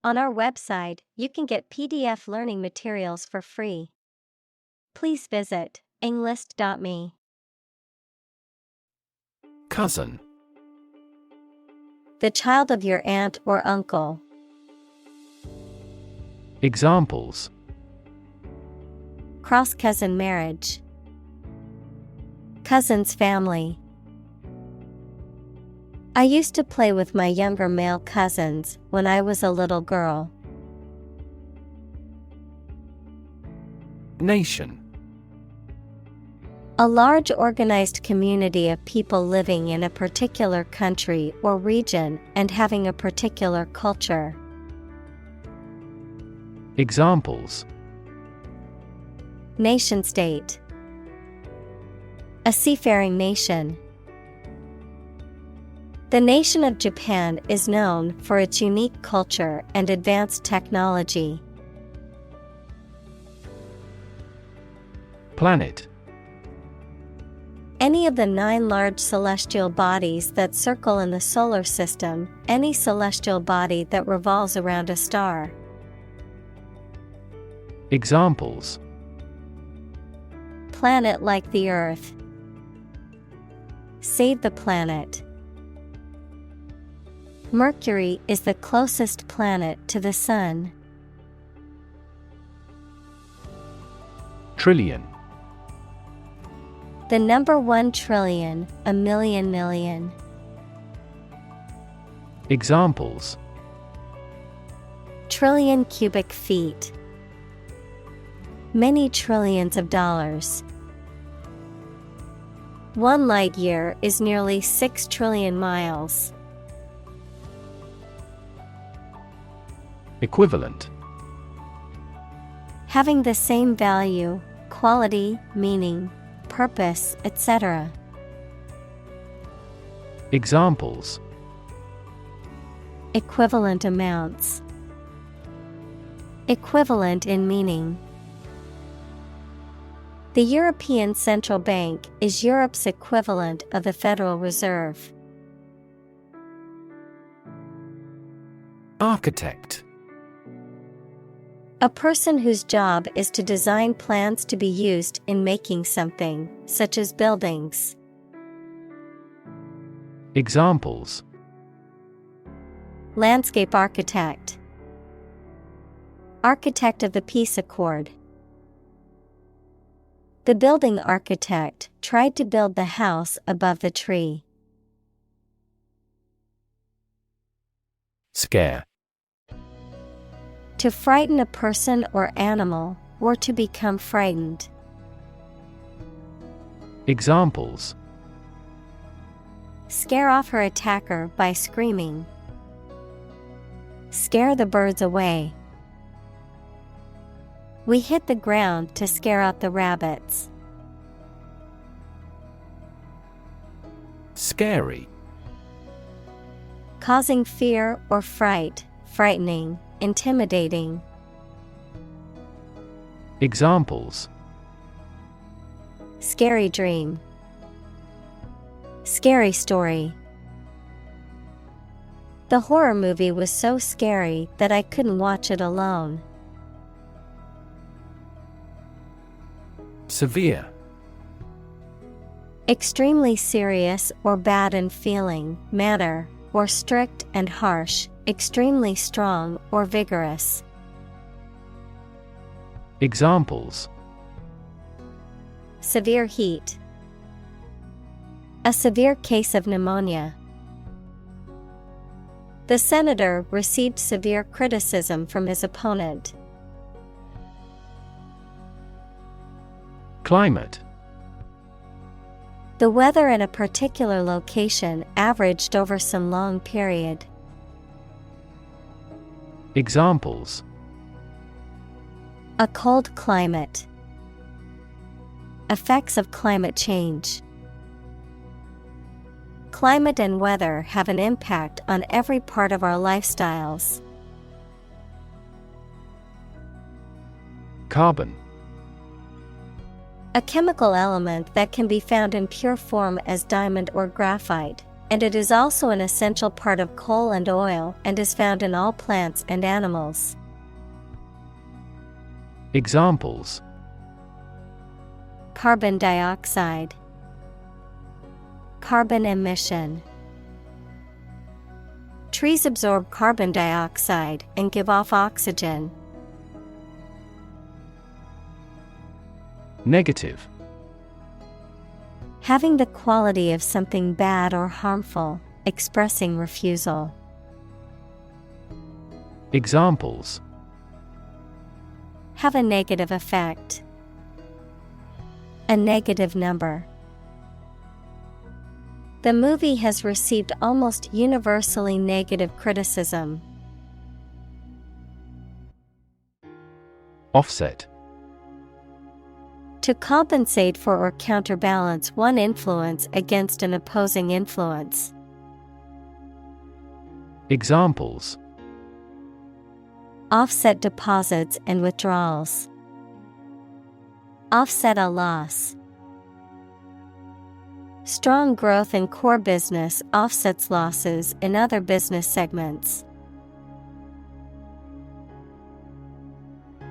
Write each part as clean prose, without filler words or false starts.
On our website, you can get PDF learning materials for free. Please visit englist.me. Cousin. The child of your aunt or uncle. Examples: Cross-cousin marriage. Cousin's family. I used to play with my younger male cousins when I was a little girl. Nation. A large organized community of people living in a particular country or region and having a particular culture. Examples: Nation-state. A seafaring nation. The nation of Japan is known for its unique culture and advanced technology. Planet. Any of the 9 large celestial bodies that circle in the solar system, any celestial body that revolves around a star. Examples: Planet like the Earth. Save the planet. Mercury is the closest planet to the Sun. Trillion. The number 1 trillion, a million million. Examples: Trillion cubic feet. Many trillions of dollars. 1 light year is nearly 6 trillion miles. Equivalent. Having the same value, quality, meaning, purpose, etc. Examples: Equivalent amounts. Equivalent in meaning. The European Central Bank is Europe's equivalent of the Federal Reserve. Architect. A person whose job is to design plans to be used in making something, such as buildings. Examples: Landscape architect. Architect of the Peace Accord. The building architect tried to build the house above the tree. Scare. To frighten a person or animal, or to become frightened. Examples: Scare off her attacker by screaming. Scare the birds away. We hit the ground to scare out the rabbits. Scary. Causing fear or fright, frightening, intimidating. Examples: Scary dream. Scary story. The horror movie was so scary that I couldn't watch it alone. Severe. Extremely serious or bad in feeling, manner, or strict and harsh, extremely strong or vigorous. Examples: Severe heat. A severe case of pneumonia. The senator received severe criticism from his opponent. Climate. The weather in a particular location averaged over some long period. Examples: A cold climate. Effects of climate change. Climate and weather have an impact on every part of our lifestyles. Carbon. A chemical element that can be found in pure form as diamond or graphite, And it is also an essential part of coal and oil and is found in all plants and animals. Examples: Carbon dioxide, carbon emission. Trees absorb carbon dioxide and give off oxygen. Negative: Having the quality of something bad or harmful, expressing refusal. Examples: Have a negative effect. A negative number. The movie has received almost universally negative criticism. Offset: To compensate for or counterbalance one influence against an opposing influence. Examples: Offset deposits and withdrawals. Offset a loss. Strong growth in core business offsets losses in other business segments.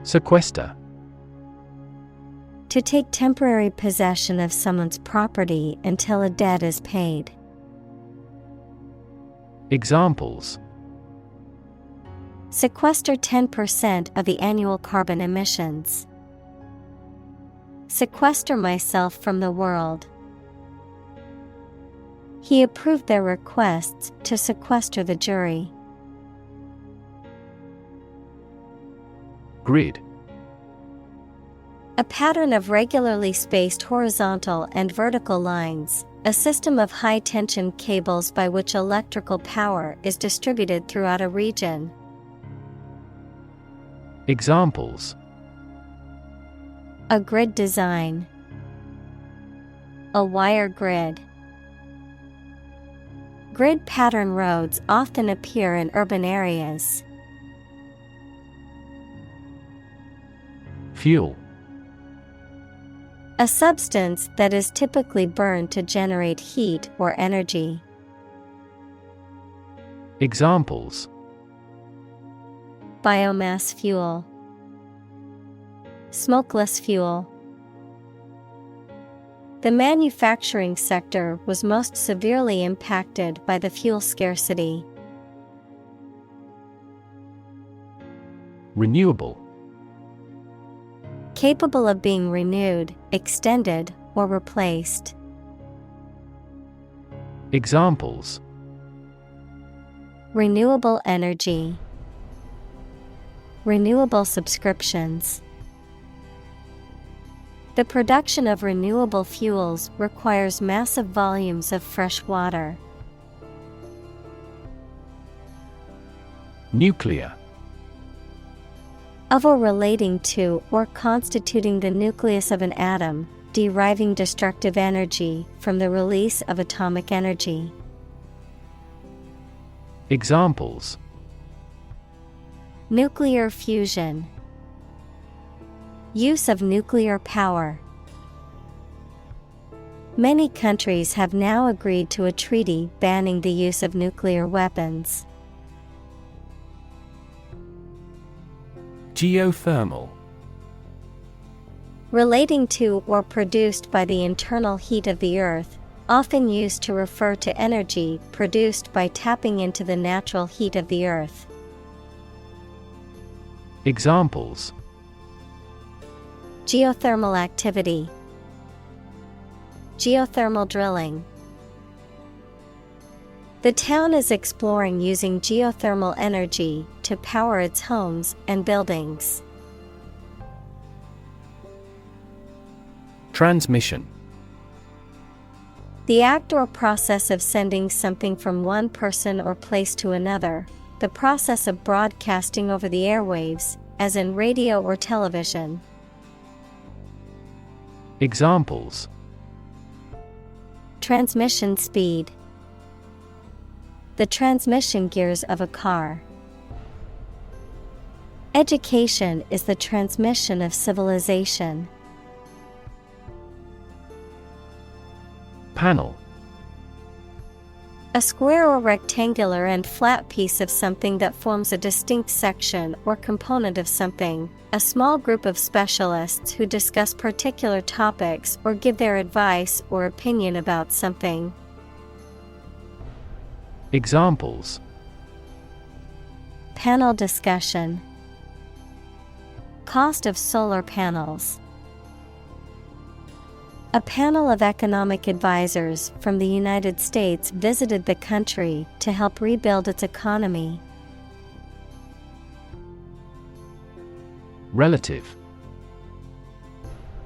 Sequester: To take temporary possession of someone's property until a debt is paid. Examples: Sequester 10% of the annual carbon emissions. Sequester myself from the world. He approved their requests to sequester the jury. Grid: A pattern of regularly spaced horizontal and vertical lines, a system of high-tension cables by which electrical power is distributed throughout a region. Examples: A grid design. A wire grid. Grid pattern roads often appear in urban areas. Fuel: A substance that is typically burned to generate heat or energy. Examples: Biomass fuel. Smokeless fuel. The manufacturing sector was most severely impacted by the fuel scarcity. Renewable: Capable of being renewed, extended, or replaced. Examples: Renewable energy. Renewable subscriptions. The production of renewable fuels requires massive volumes of fresh water. Nuclear: Of or relating to or constituting the nucleus of an atom, deriving destructive energy from the release of atomic energy. Examples: Nuclear fusion. Use of nuclear power. Many countries have now agreed to a treaty banning the use of nuclear weapons. Geothermal: Relating to or produced by the internal heat of the earth, often used to refer to energy produced by tapping into the natural heat of the earth. Examples: Geothermal activity. Geothermal drilling. The town is exploring using geothermal energy to power its homes and buildings. Transmission: The act or process of sending something from one person or place to another, the process of broadcasting over the airwaves, as in radio or television. Examples: Transmission speed. The transmission gears of a car. Education is the transmission of civilization. Panel: A square or rectangular and flat piece of something that forms a distinct section or component of something. A small group of specialists who discuss particular topics or give their advice or opinion about something. Examples: Panel discussion. Cost of solar panels. A panel of economic advisors from the United States visited the country to help rebuild its economy. Relative.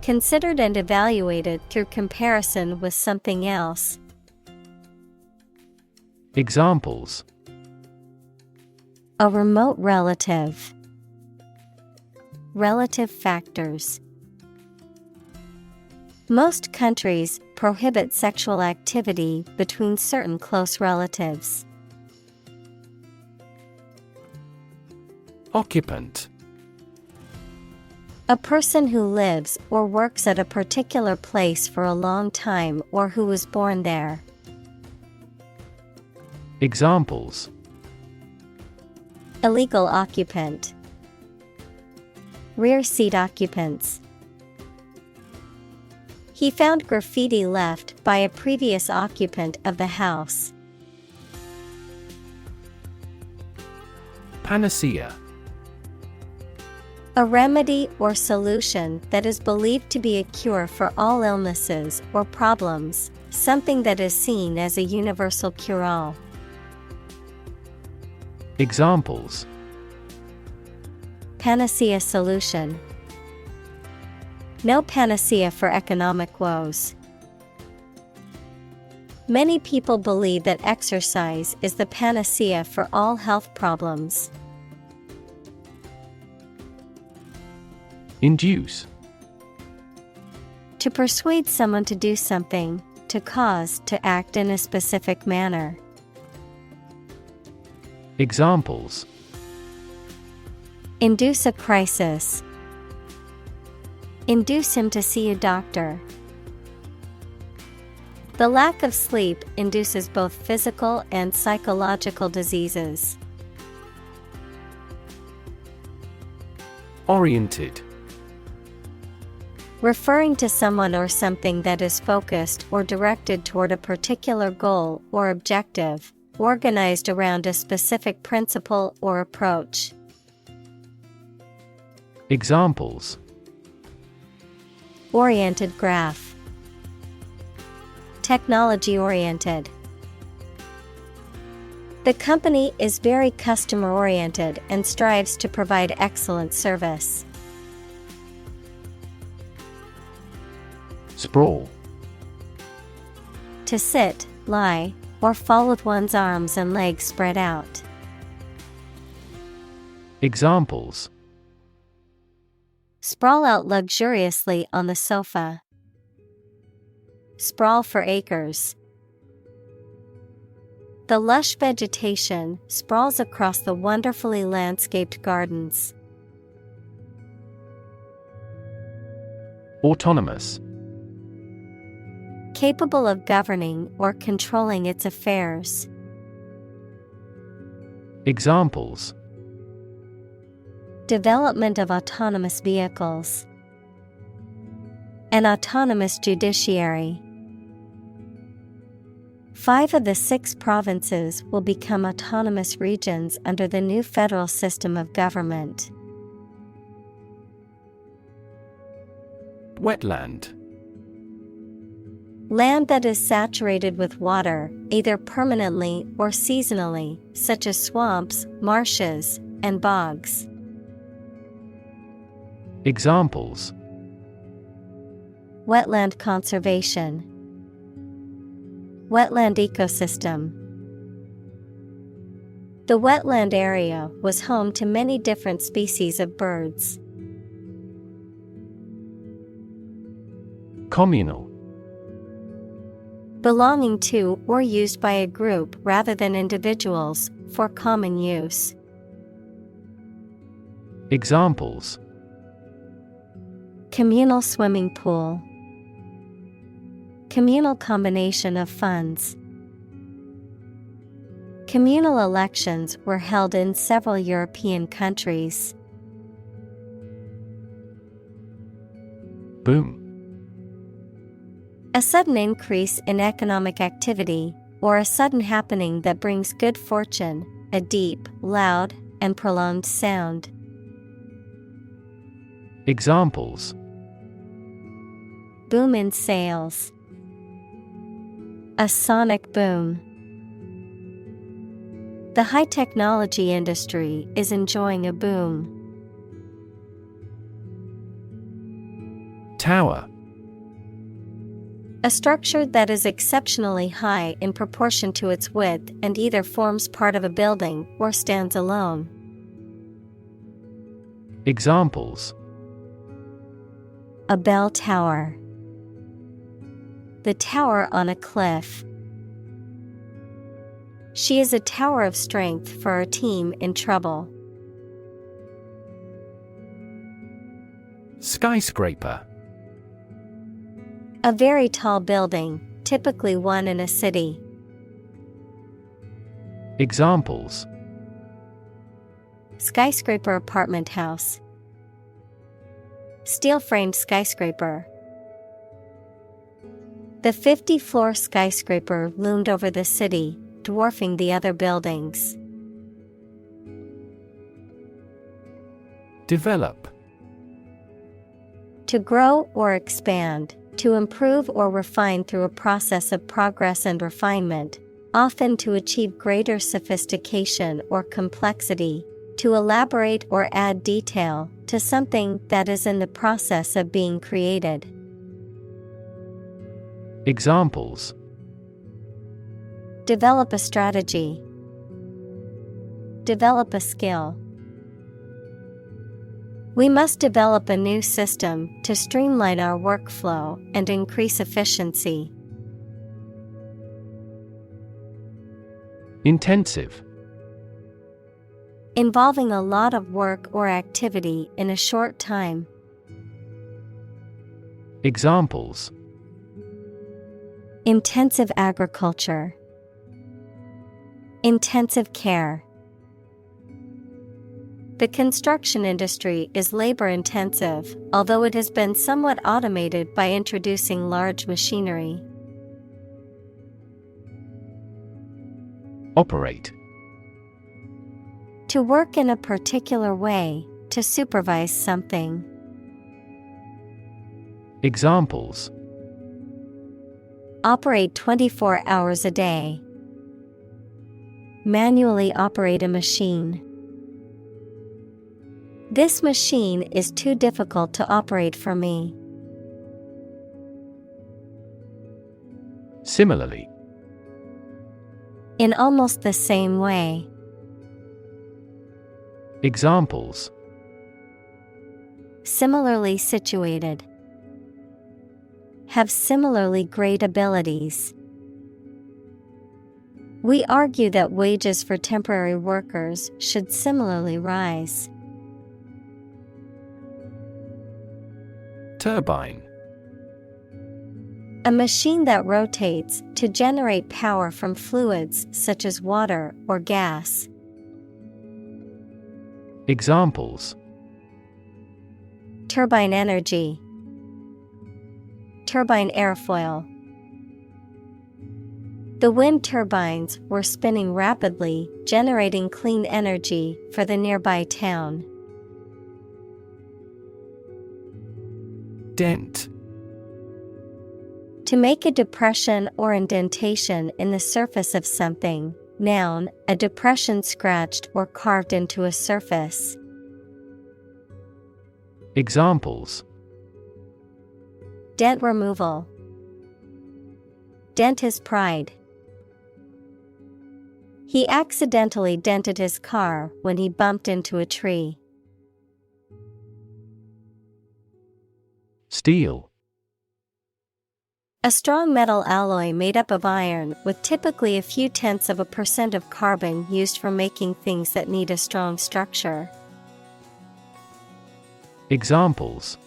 Considered and evaluated through comparison with something else. Examples: A remote relative. Relative factors. Most countries prohibit sexual activity between certain close relatives. Occupant. A person who lives or works at a particular place for a long time or who was born there. Examples: Illegal occupant. Rear seat occupants. He found graffiti left by a previous occupant of the house. Panacea. A remedy or solution that is believed to be a cure for all illnesses or problems, something that is seen as a universal cure-all. Examples: Panacea solution. No panacea for economic woes. Many people believe that exercise is the panacea for all health problems. Induce. To persuade someone to do something, to cause to act in a specific manner. Examples: Induce a crisis. Induce him to see a doctor. The lack of sleep induces both physical and psychological diseases. Oriented. Referring to someone or something that is focused or directed toward a particular goal or objective, organized around a specific principle or approach. Examples: Oriented graph. Technology-oriented. The company is very customer-oriented and strives to provide excellent service. Sprawl. To sit, lie, or fall with one's arms and legs spread out. Examples: Sprawl out luxuriously on the sofa. Sprawl for acres. The lush vegetation sprawls across the wonderfully landscaped gardens. Autonomous. Capable of governing or controlling its affairs. Examples: Development of autonomous vehicles. An autonomous judiciary. 5 of the 6 provinces will become autonomous regions under the new federal system of government. Wetland. Land that is saturated with water, either permanently or seasonally, such as swamps, marshes, and bogs. Examples: Wetland conservation. Wetland ecosystem. The wetland area was home to many different species of birds. Communal. Belonging to or used by a group rather than individuals, for common use. Examples: Communal swimming pool. Communal combination of funds. Communal elections were held in several European countries. Boom. A sudden increase in economic activity, or a sudden happening that brings good fortune, a deep, loud, and prolonged sound. Examples: Boom in sales. A sonic boom. The high technology industry is enjoying a boom. Tower. A structure that is exceptionally high in proportion to its width and either forms part of a building or stands alone. Examples: A bell tower. The tower on a cliff. She is a tower of strength for our team in trouble. Skyscraper. A very tall building, typically one in a city. Examples: Skyscraper apartment house. Steel-framed skyscraper. The 50-floor skyscraper loomed over the city, dwarfing the other buildings. Develop. To grow or expand, to improve or refine through a process of progress and refinement, often to achieve greater sophistication or complexity, to elaborate or add detail to something that is in the process of being created. Examples: Develop a strategy. Develop a skill. We must develop a new system to streamline our workflow and increase efficiency. Intensive. Involving a lot of work or activity in a short time. Examples: Intensive agriculture. Intensive care. The construction industry is labor-intensive, although it has been somewhat automated by introducing large machinery. Operate. To work in a particular way, to supervise something. Examples: Operate 24 hours a day. Manually operate a machine. This machine is too difficult to operate for me. Similarly. In almost the same way. Examples: Similarly situated. Have similarly great abilities. We argue that wages for temporary workers should similarly rise. Turbine. A machine that rotates to generate power from fluids such as water or gas. Examples: Turbine energy. Turbine airfoil. The wind turbines were spinning rapidly, generating clean energy for the nearby town. Dent. To make a depression or indentation in the surface of something. Noun, a depression scratched or carved into a surface. Examples: Dent removal. Dent his pride. He accidentally dented his car when he bumped into a tree. Steel. A strong metal alloy made up of iron with typically a few tenths of a % of carbon used for making things that need a strong structure. Examples: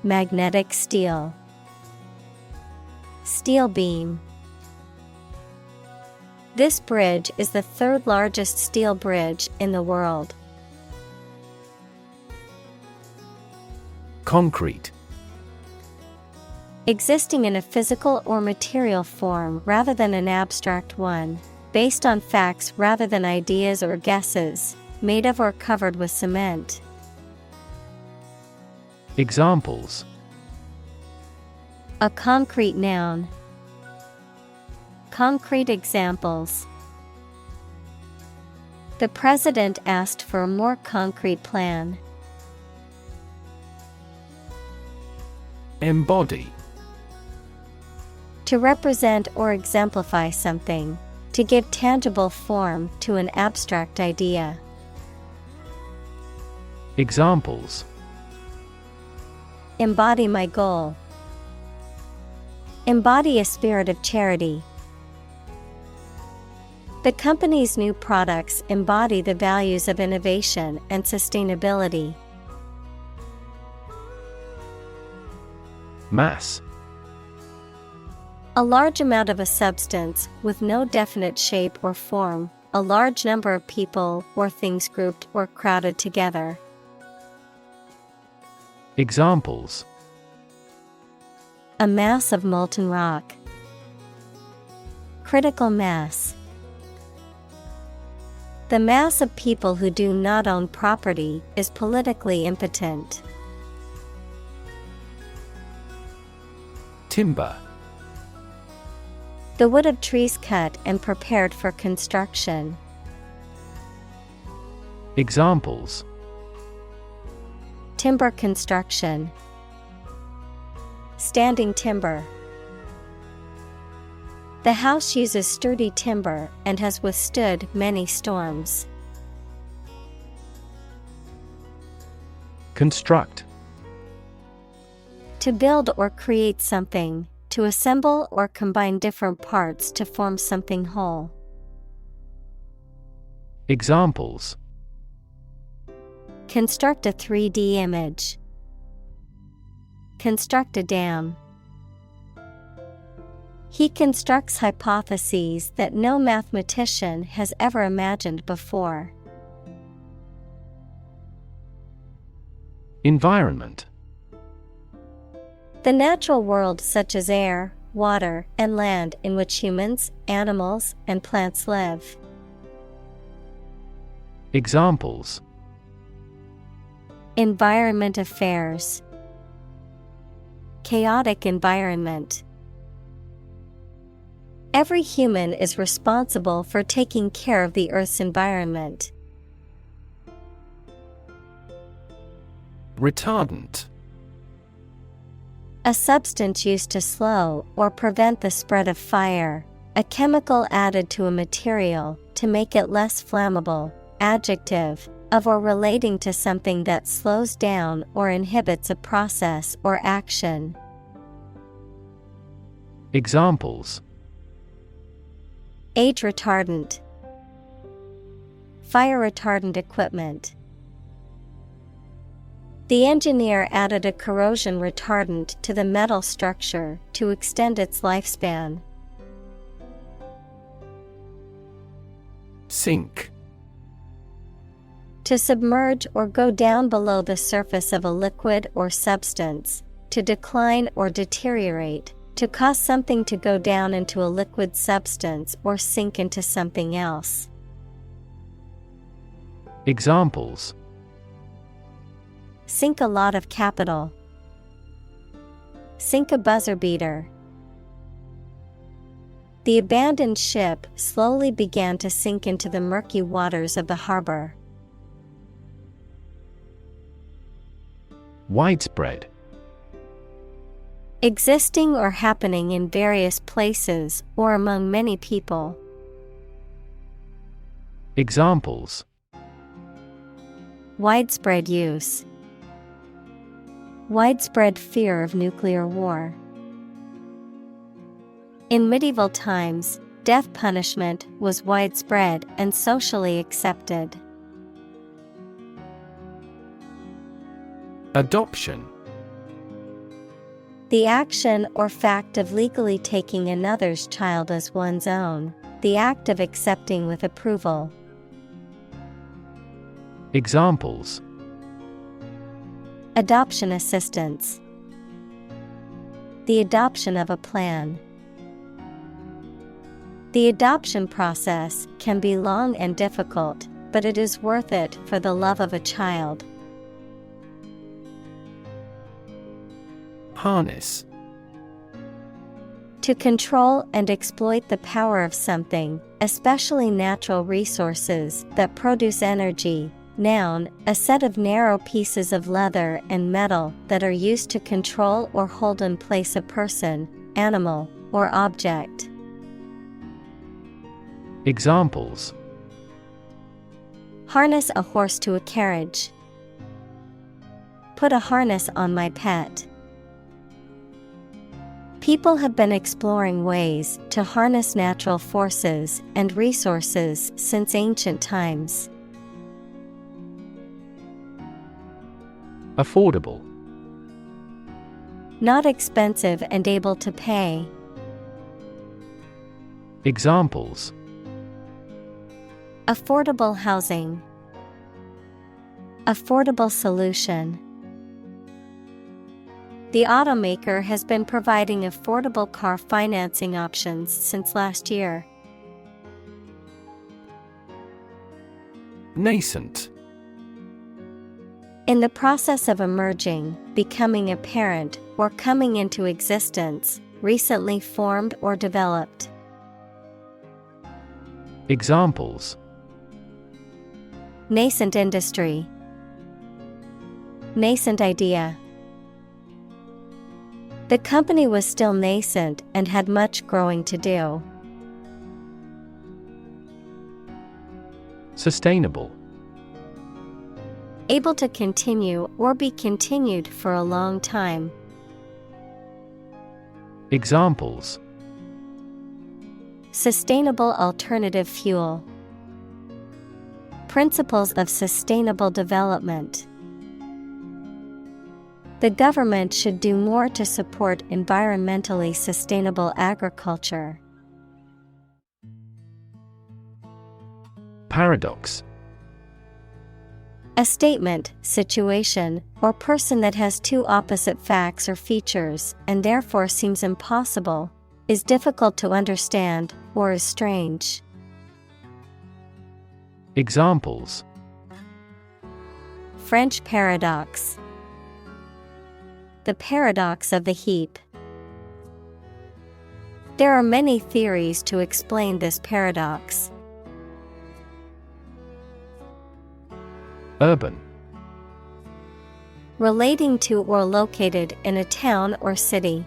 Magnetic steel. Steel beam. This bridge is the third largest steel bridge in the world. Concrete. Existing in a physical or material form rather than an abstract one, based on facts rather than ideas or guesses, made of or covered with cement. Examples: A concrete noun. Concrete examples. The president asked for a more concrete plan. Embody. To represent or exemplify something, to give tangible form to an abstract idea. Examples: Embody my goal. Embody a spirit of charity. The company's new products embody the values of innovation and sustainability. Mass. A large amount of a substance with no definite shape or form, a large number of people or things grouped or crowded together. Examples: A mass of molten rock. Critical mass. The mass of people who do not own property is politically impotent. Timber. The wood of trees cut and prepared for construction. Examples: Timber construction. Standing timber. The house uses sturdy timber and has withstood many storms. Construct. To build or create something, to assemble or combine different parts to form something whole. Examples: Construct a 3D image. Construct a dam. He constructs hypotheses that no mathematician has ever imagined before. Environment. The natural world such as air, water, and land in which humans, animals, and plants live. Examples: Environment affairs. Chaotic environment. Every human is responsible for taking care of the Earth's environment. Retardant. A substance used to slow or prevent the spread of fire, a chemical added to a material to make it less flammable. Adjective, of or relating to something that slows down or inhibits a process or action. Examples: Age retardant. Fire retardant equipment. The engineer added a corrosion retardant to the metal structure to extend its lifespan. Sink. To submerge or go down below the surface of a liquid or substance, to decline or deteriorate, to cause something to go down into a liquid substance or sink into something else. Examples: Sink a lot of capital. Sink a buzzer beater. The abandoned ship slowly began to sink into the murky waters of the harbor. Widespread. Existing or happening in various places or among many people. Examples: Widespread use. Widespread fear of nuclear war. In medieval times, death punishment was widespread and socially accepted. Adoption. The action or fact of legally taking another's child as one's own, the act of accepting with approval. Examples: Adoption assistance. The adoption of a plan. The adoption process can be long and difficult, but it is worth it for the love of a child. Harness. To control and exploit the power of something, especially natural resources that produce energy. Noun, a set of narrow pieces of leather and metal that are used to control or hold in place a person, animal, or object. Examples: Harness a horse to a carriage. Put a harness on my pet. People have been exploring ways to harness natural forces and resources since ancient times. Affordable. Not expensive and able to pay. Examples: Affordable housing. Affordable solution. The automaker has been providing affordable car financing options since last year. Nascent. In the process of emerging, becoming apparent, or coming into existence, recently formed or developed. Examples: Nascent industry. Nascent idea. The company was still nascent and had much growing to do. Sustainable. Able to continue or be continued for a long time. Examples: Sustainable alternative fuel. Principles of sustainable development. The government should do more to support environmentally sustainable agriculture. Paradox. A statement, situation, or person that has two opposite facts or features and therefore seems impossible, is difficult to understand, or is strange. Examples: French paradox. The paradox of the heap. There are many theories to explain this paradox. Urban. Relating to or located in a town or city.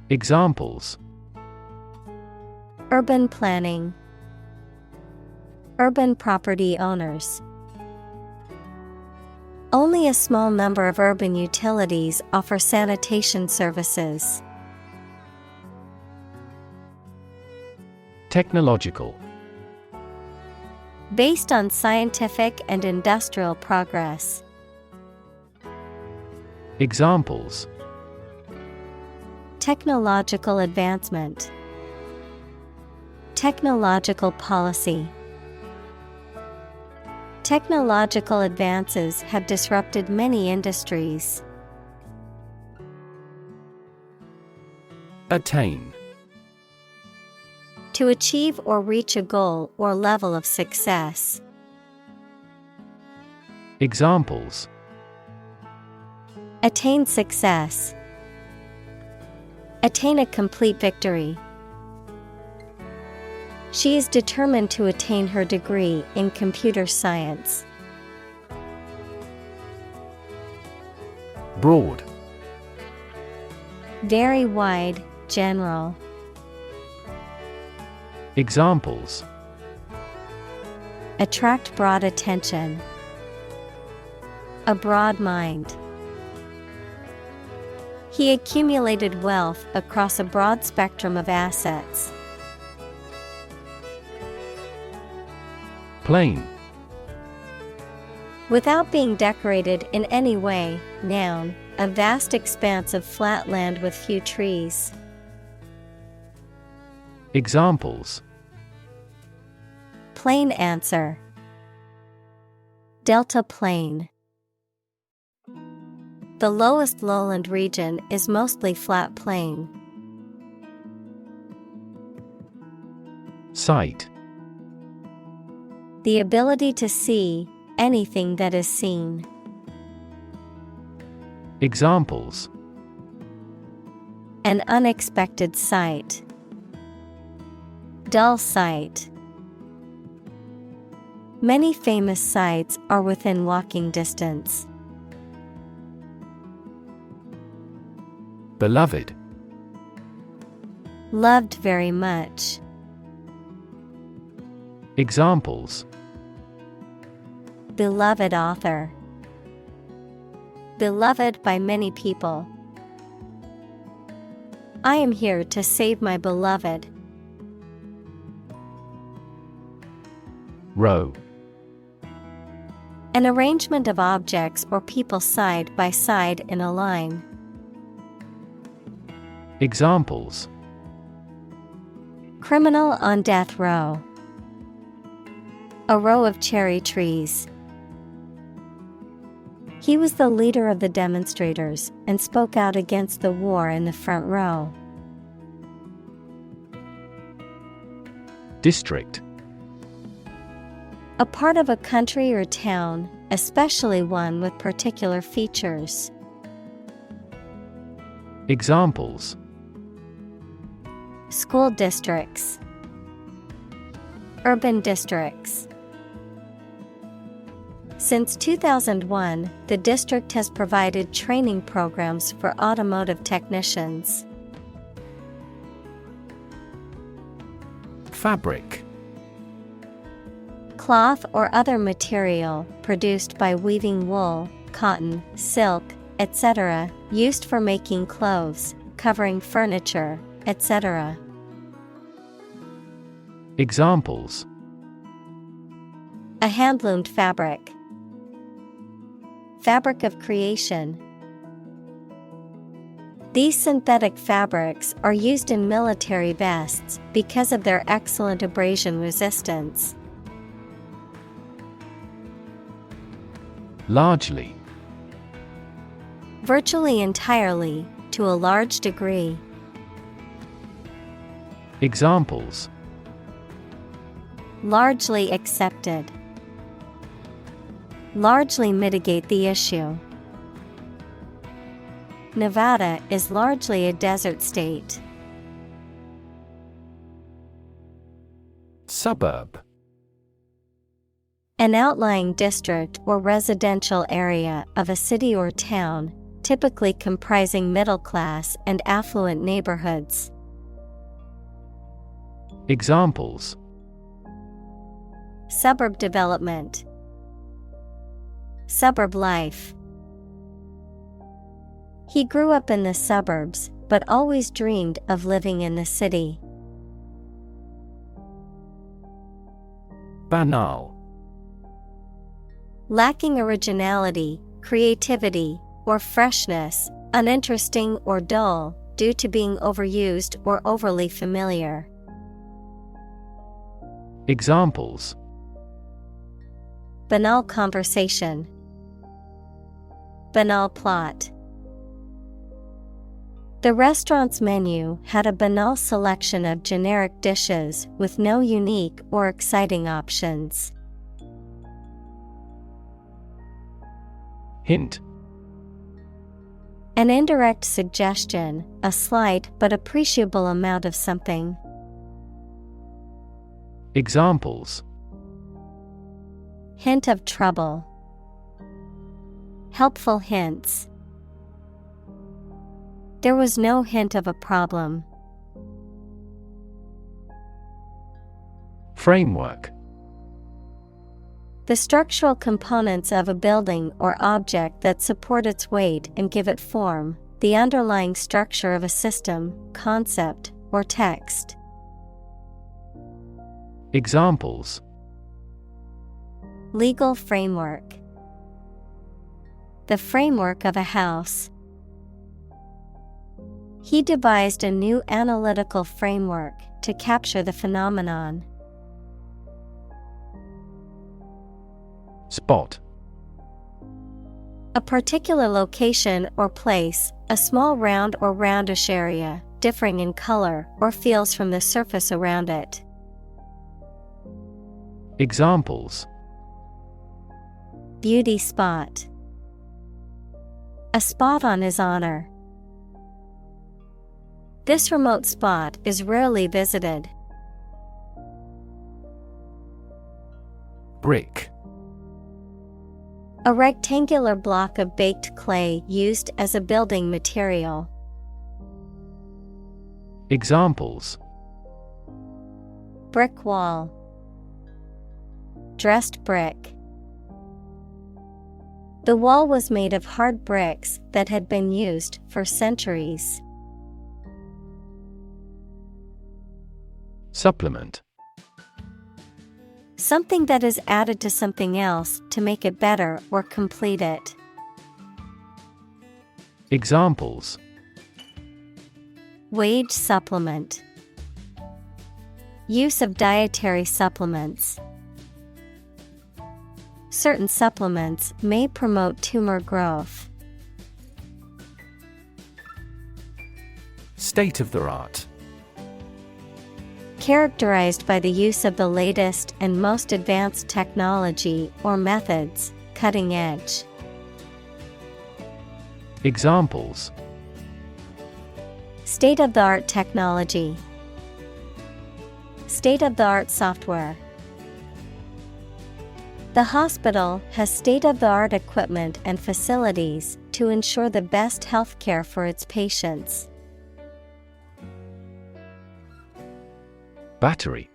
Examples: Urban planning. Urban property owners. Only a small number of urban utilities offer sanitation services. Technological. Based on scientific and industrial progress. Examples: Technological advancement. Technological policy. Technological advances have disrupted many industries. Attain. To achieve or reach a goal or level of success. Examples: Attain success. Attain a complete victory. She is determined to attain her degree in computer science. Broad. Very wide, general. Examples: Attract broad attention. A broad mind. He accumulated wealth across a broad spectrum of assets. Plain. Without being decorated in any way, noun, a vast expanse of flat land with few trees. Examples: Plain answer. Delta plain. The lowest lowland region is mostly flat plain. Sight. The ability to see anything that is seen. Examples: An unexpected sight. Dull sight. Many famous sites are within walking distance. Beloved. Loved very much. Examples: Beloved author. Beloved by many people. I am here to save my beloved. Row. An arrangement of objects or people side by side in a line. Examples: Criminal on death row. A row of cherry trees. He was the leader of the demonstrators and spoke out against the war in the front row. District. A part of a country or town, especially one with particular features. Examples: School districts. Urban districts. Since 2001, the district has provided training programs for automotive technicians. Fabric. Cloth or other material produced by weaving wool, cotton, silk, etc., used for making clothes, covering furniture, etc. Examples: A handloomed fabric. Fabric of creation. These synthetic fabrics are used in military vests because of their excellent abrasion resistance. Largely. Virtually entirely, to a large degree. Examples: Largely accepted. Largely mitigate the issue. Nevada is largely a desert state. Suburb. An outlying district or residential area of a city or town, typically comprising middle-class and affluent neighborhoods. Examples: Suburb development. Suburb life. He grew up in the suburbs, but always dreamed of living in the city. Banal. Lacking originality, creativity, or freshness, uninteresting or dull, due to being overused or overly familiar. Examples: Banal conversation. Banal plot. The restaurant's menu had a banal selection of generic dishes with no unique or exciting options. Hint. An indirect suggestion, a slight but appreciable amount of something. Examples: Hint of trouble. Helpful hints. There was no hint of a problem. Framework. The structural components of a building or object that support its weight and give it form, the underlying structure of a system, concept, or text. Examples: Legal framework. The framework of a house. He devised a new analytical framework to capture the phenomenon. Spot. A particular location or place, a small round or roundish area, differing in color or feels from the surface around it. Examples: Beauty spot. A spot on his honor. This remote spot is rarely visited. Brick. A rectangular block of baked clay used as a building material. Examples: Brick wall. Dressed brick. The wall was made of hard bricks that had been used for centuries. Supplement. Something that is added to something else to make it better or complete it. Examples: Wage supplement. Use of dietary supplements. Certain supplements may promote tumor growth. State of the art. Characterized by the use of the latest and most advanced technology or methods, cutting edge. Examples: State-of-the-art technology. State-of-the-art software. The hospital has state-of-the-art equipment and facilities to ensure the best health care for its patients. Battery.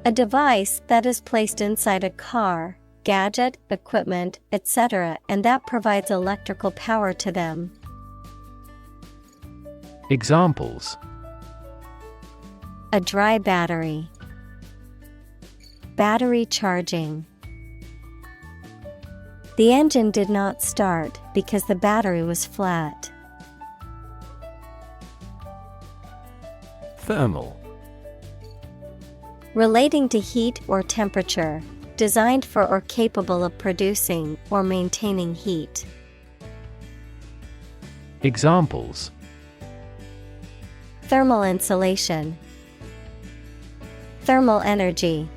A device that is placed inside a car, gadget, equipment, etc., and that provides electrical power to them. Examples: A dry battery. Battery charging. The engine did not start because the battery was flat. Thermal. Relating to heat or temperature, designed for or capable of producing or maintaining heat. Examples: Thermal insulation. Thermal energy.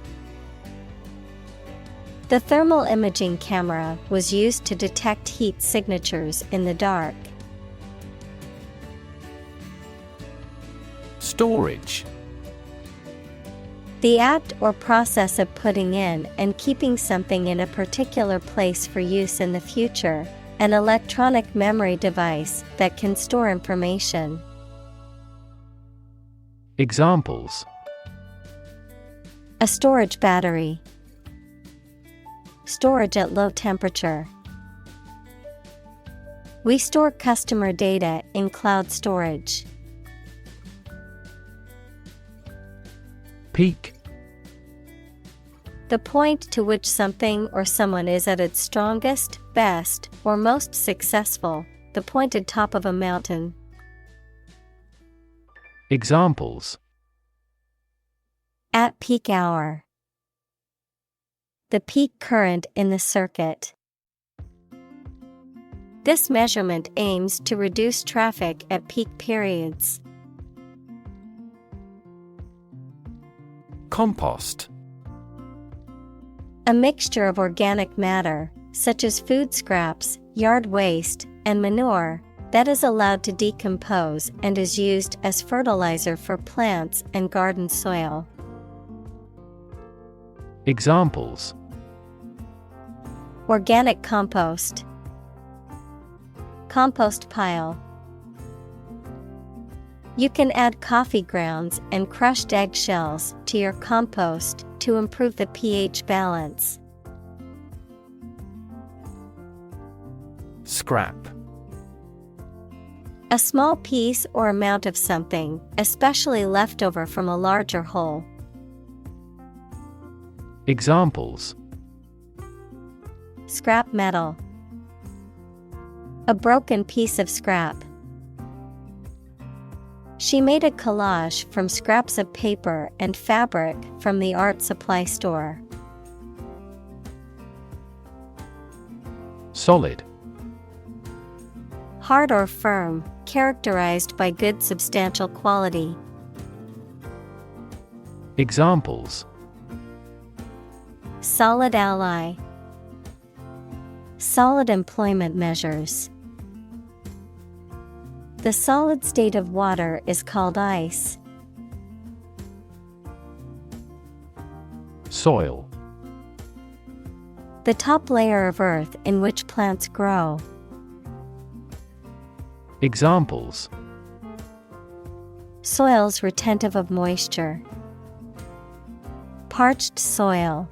The thermal imaging camera was used to detect heat signatures in the dark. Storage. The act or process of putting in and keeping something in a particular place for use in the future, an electronic memory device that can store information. Examples: A storage battery. Storage at low temperature. We store customer data in cloud storage. Peak. The point to which something or someone is at its strongest, best, or most successful, the pointed top of a mountain. Examples: At peak hour. The peak current in the circuit. This measurement aims to reduce traffic at peak periods. Compost. A mixture of organic matter, such as food scraps, yard waste, and manure, that is allowed to decompose and is used as fertilizer for plants and garden soil. Examples: Organic compost. Compost pile. You can add coffee grounds and crushed eggshells to your compost to improve the pH balance. Scrap. A small piece or amount of something, especially leftover from a larger whole. Examples: Scrap metal. A broken piece of scrap. She made a collage from scraps of paper and fabric from the art supply store. Solid. Hard or firm, characterized by good substantial quality. Examples: Solid ally. Solid employment measures. The solid state of water is called ice. Soil. The top layer of earth in which plants grow. Examples: Soils retentive of moisture. Parched soil.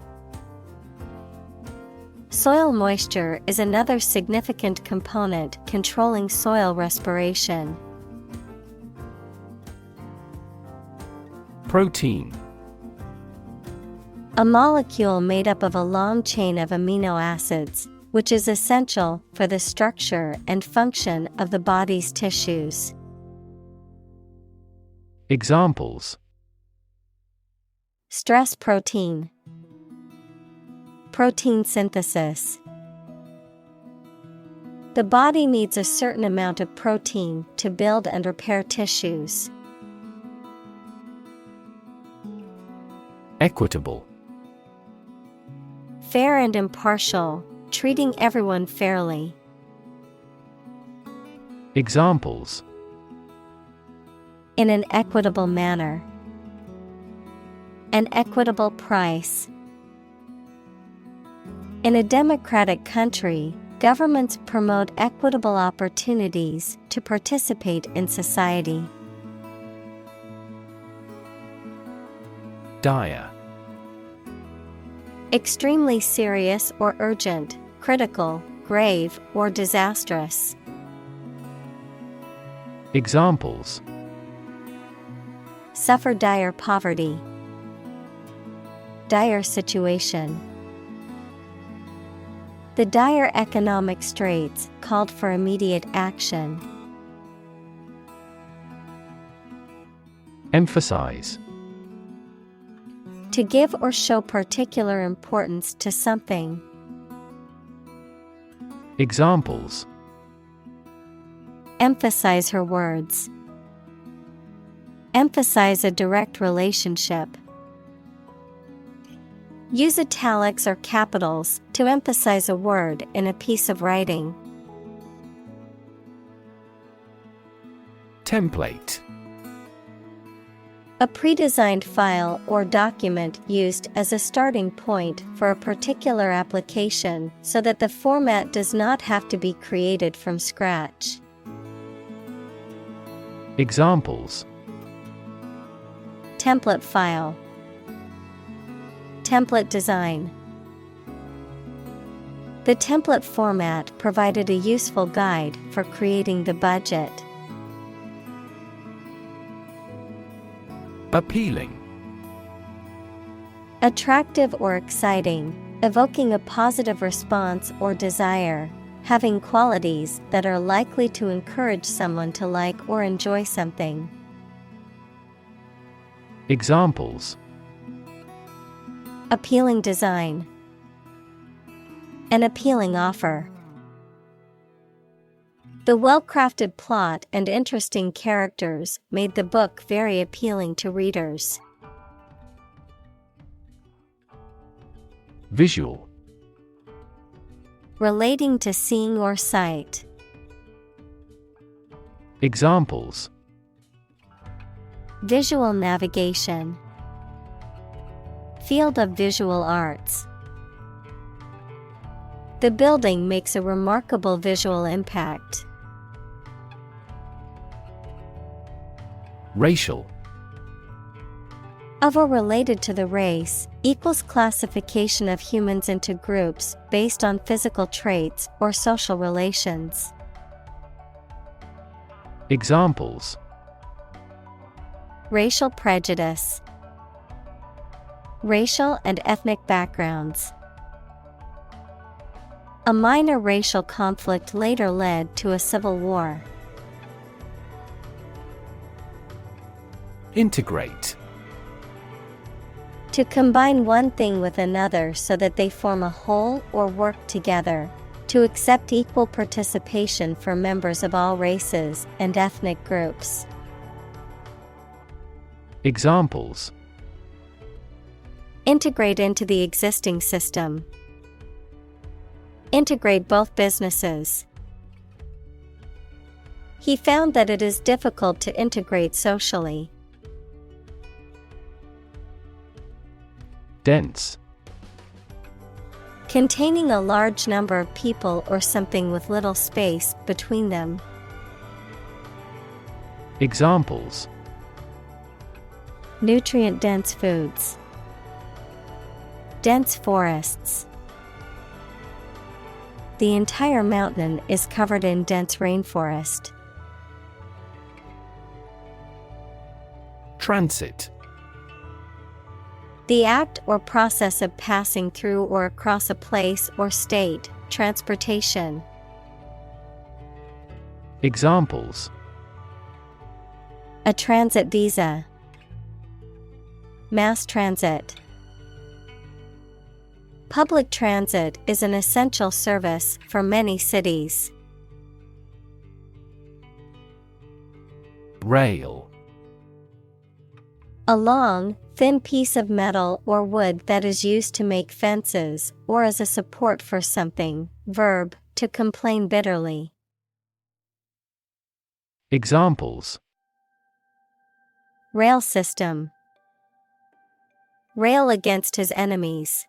Soil moisture is another significant component controlling soil respiration. Protein. A molecule made up of a long chain of amino acids, which is essential for the structure and function of the body's tissues. Examples: Stress protein. Protein synthesis. The body needs a certain amount of protein to build and repair tissues. Equitable. Fair and impartial, treating everyone fairly. Examples: In an equitable manner. An equitable price. In a democratic country, governments promote equitable opportunities to participate in society. Dire. Extremely serious or urgent, critical, grave, or disastrous. Examples: Suffer dire poverty. Dire situation. The dire economic straits called for immediate action. Emphasize. To give or show particular importance to something. Examples: Emphasize her words. Emphasize a direct relationship. Use italics or capitals to emphasize a word in a piece of writing. Template. A pre-designed file or document used as a starting point for a particular application so that the format does not have to be created from scratch. Examples: Template file. Template design. The template format provided a useful guide for creating the budget. Appealing. Attractive or exciting, evoking a positive response or desire, having qualities that are likely to encourage someone to like or enjoy something. Examples: Appealing design. An appealing offer. The well-crafted plot and interesting characters made the book very appealing to readers. Visual. Relating to seeing or sight. Examples: Visual navigation. Field of visual arts. The building makes a remarkable visual impact. Racial. Of or related to the race, equals classification of humans into groups based on physical traits or social relations. Examples: Racial prejudice. Racial and ethnic backgrounds. A minor racial conflict later led to a civil war. Integrate. To combine one thing with another so that they form a whole or work together. To accept equal participation for members of all races and ethnic groups. Examples: integrate into the existing system. Integrate both businesses. He found that it is difficult to integrate socially. Dense. Containing a large number of people or something with little space between them. Examples: nutrient-dense foods. Dense forests. The entire mountain is covered in dense rainforest. Transit. The act or process of passing through or across a place or state, transportation. Examples: a transit visa. Mass transit. Public transit is an essential service for many cities. Rail. A long, thin piece of metal or wood that is used to make fences or as a support for something. Verb, to complain bitterly. Examples: rail system. Rail against his enemies.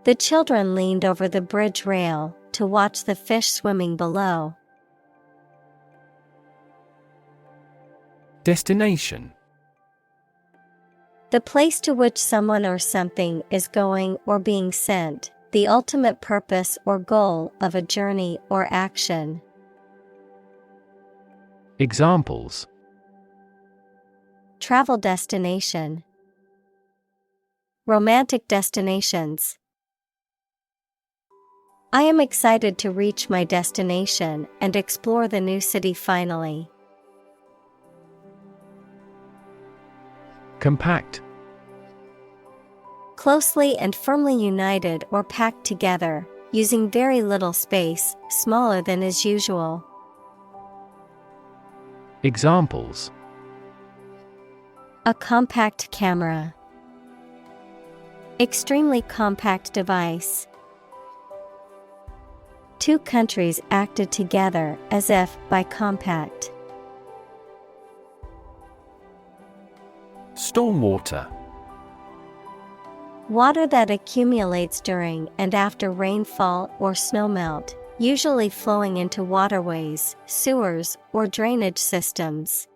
The children leaned over the bridge rail to watch the fish swimming below. Destination. The place to which someone or something is going or being sent, the ultimate purpose or goal of a journey or action. Examples: travel destination. Romantic destinations. I am excited to reach my destination and explore the new city finally. Compact. Closely and firmly united or packed together, using very little space, smaller than is usual. Examples: a compact camera. Extremely compact device. Two countries acted together as if by compact. Stormwater. Water that accumulates during and after rainfall or snowmelt, usually flowing into waterways, sewers, or drainage systems.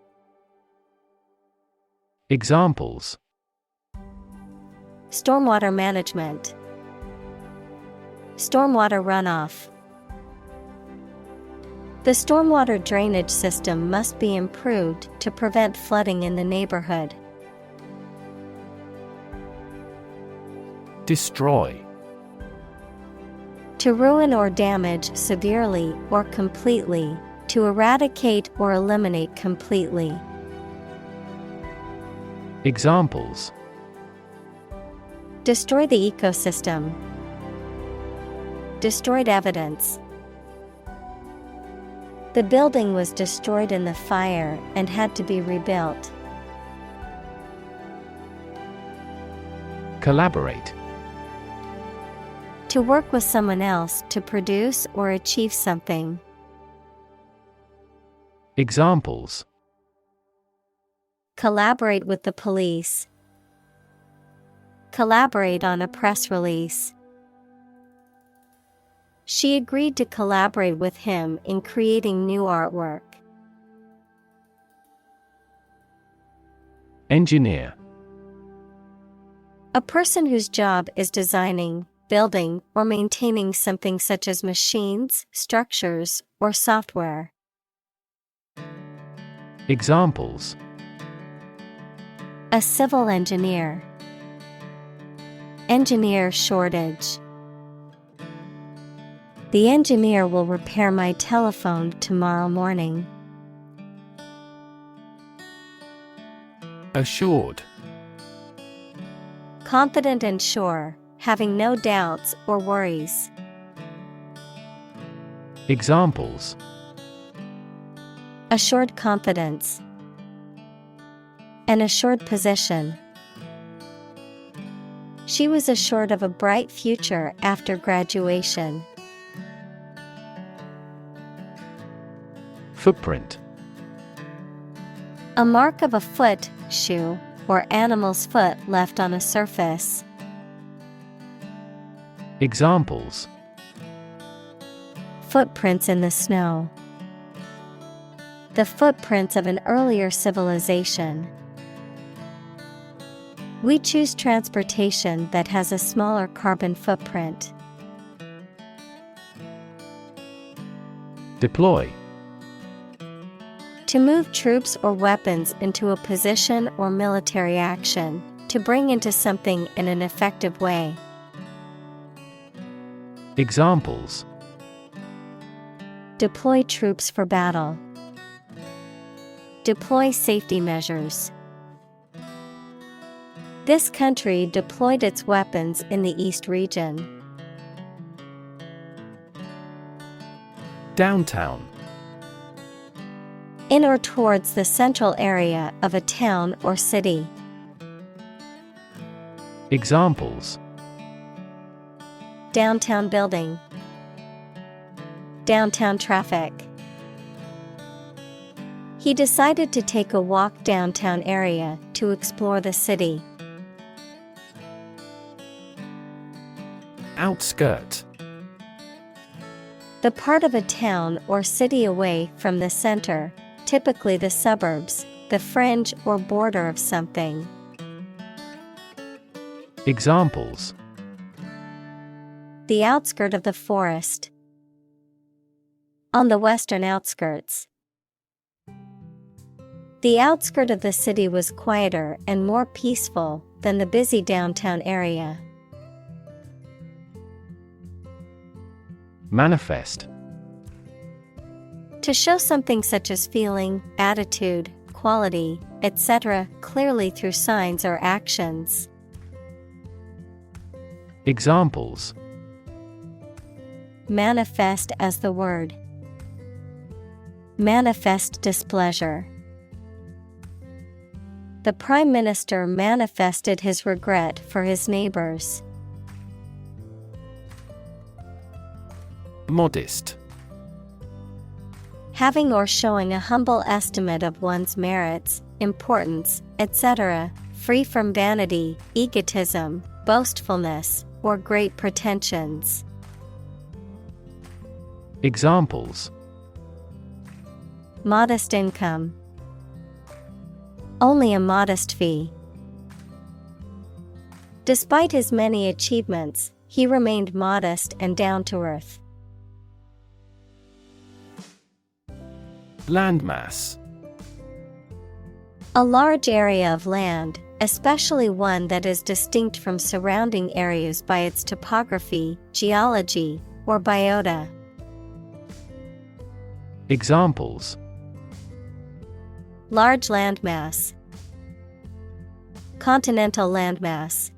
Examples: stormwater management. Stormwater runoff. The stormwater drainage system must be improved to prevent flooding in the neighborhood. Destroy. To ruin or damage severely or completely, to eradicate or eliminate completely. Examples: destroy the ecosystem. Destroyed evidence. The building was destroyed in the fire and had to be rebuilt. Collaborate. To work with someone else to produce or achieve something. Examples: collaborate with the police. Collaborate on a press release. She agreed to collaborate with him in creating new artwork. Engineer. A person whose job is designing, building, or maintaining something such as machines, structures, or software. Examples: a civil engineer. Engineer shortage. The engineer will repair my telephone tomorrow morning. Assured. Confident and sure, having no doubts or worries. Examples: Assured confidence. An assured position. She was assured of a bright future after graduation. Footprint. A mark of a foot, shoe, or animal's foot left on a surface. Examples: Footprints in the snow. The footprints of an earlier civilization. We choose transportation that has a smaller carbon footprint. Deploy. To move troops or weapons into a position or military action, to bring into something in an effective way. Examples: Deploy troops for battle. Deploy safety measures. This country deployed its weapons in the East region. Downtown. In or towards the central area of a town or city. Examples: Downtown building. Downtown traffic. He decided to take a walk downtown area to explore the city. Outskirt. The part of a town or city away from the center, typically the suburbs, the fringe or border of something. Examples: The outskirt of the forest. On the western outskirts. The outskirt of the city was quieter and more peaceful than the busy downtown area. Manifest. To show something such as feeling, attitude, quality, etc., clearly through signs or actions. Examples: manifest as the word. Manifest displeasure. The Prime Minister manifested his regret for his neighbors. Modest. Having or showing a humble estimate of one's merits, importance, etc., free from vanity, egotism, boastfulness, or great pretensions. Examples: modest income. Only a modest fee. Despite his many achievements, he remained modest and down to earth. Landmass. A large area of land, especially one that is distinct from surrounding areas by its topography, geology, or biota. Examples: large landmass. Continental landmass.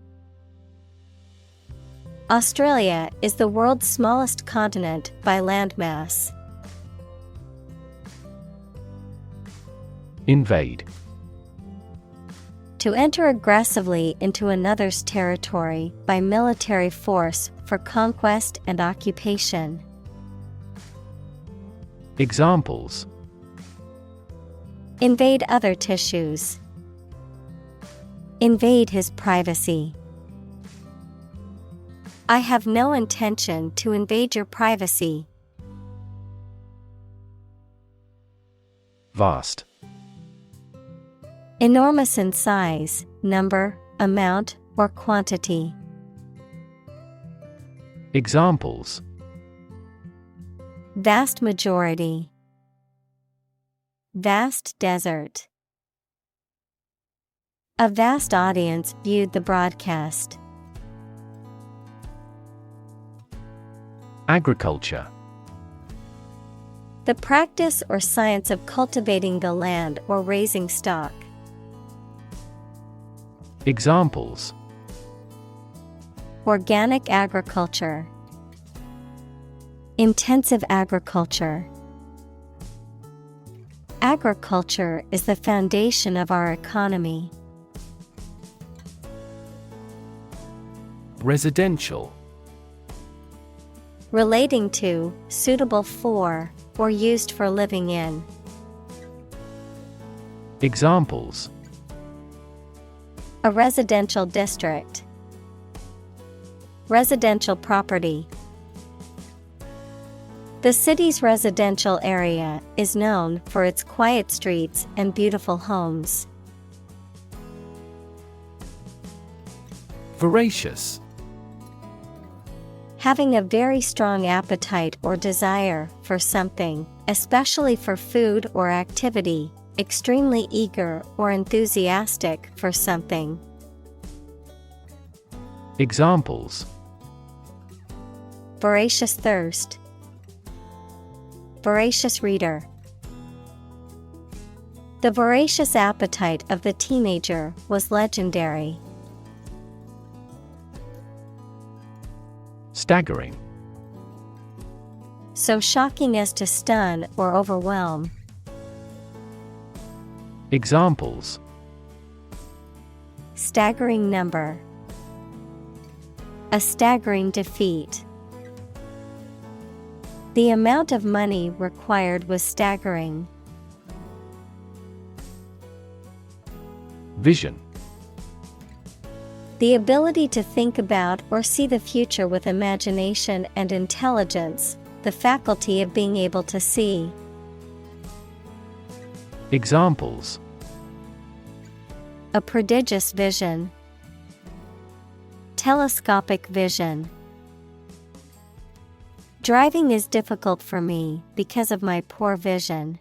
Australia is the world's smallest continent by landmass. Invade. To enter aggressively into another's territory by military force for conquest and occupation. Examples: invade other tissues. Invade his privacy. I have no intention to invade your privacy. Vast. Enormous in size, number, amount, or quantity. Examples: vast majority. Vast desert. A vast audience viewed the broadcast. Agriculture. The practice or science of cultivating the land or raising stock. Examples: organic agriculture, intensive agriculture. Agriculture is the foundation of our economy. Residential. Relating to, suitable for, or used for living in. Examples: a residential district, residential property. The city's residential area is known for its quiet streets and beautiful homes. Voracious. Having a very strong appetite or desire for something, especially for food or activity, extremely eager or enthusiastic for something. Examples: voracious thirst, voracious reader. The voracious appetite of the teenager was legendary. Staggering. So shocking as to stun or overwhelm. Examples: staggering number, a staggering defeat. The amount of money required was staggering. Vision. The ability to think about or see the future with imagination and intelligence, the faculty of being able to see. Examples: a prodigious vision, telescopic vision. Driving is difficult for me because of my poor vision.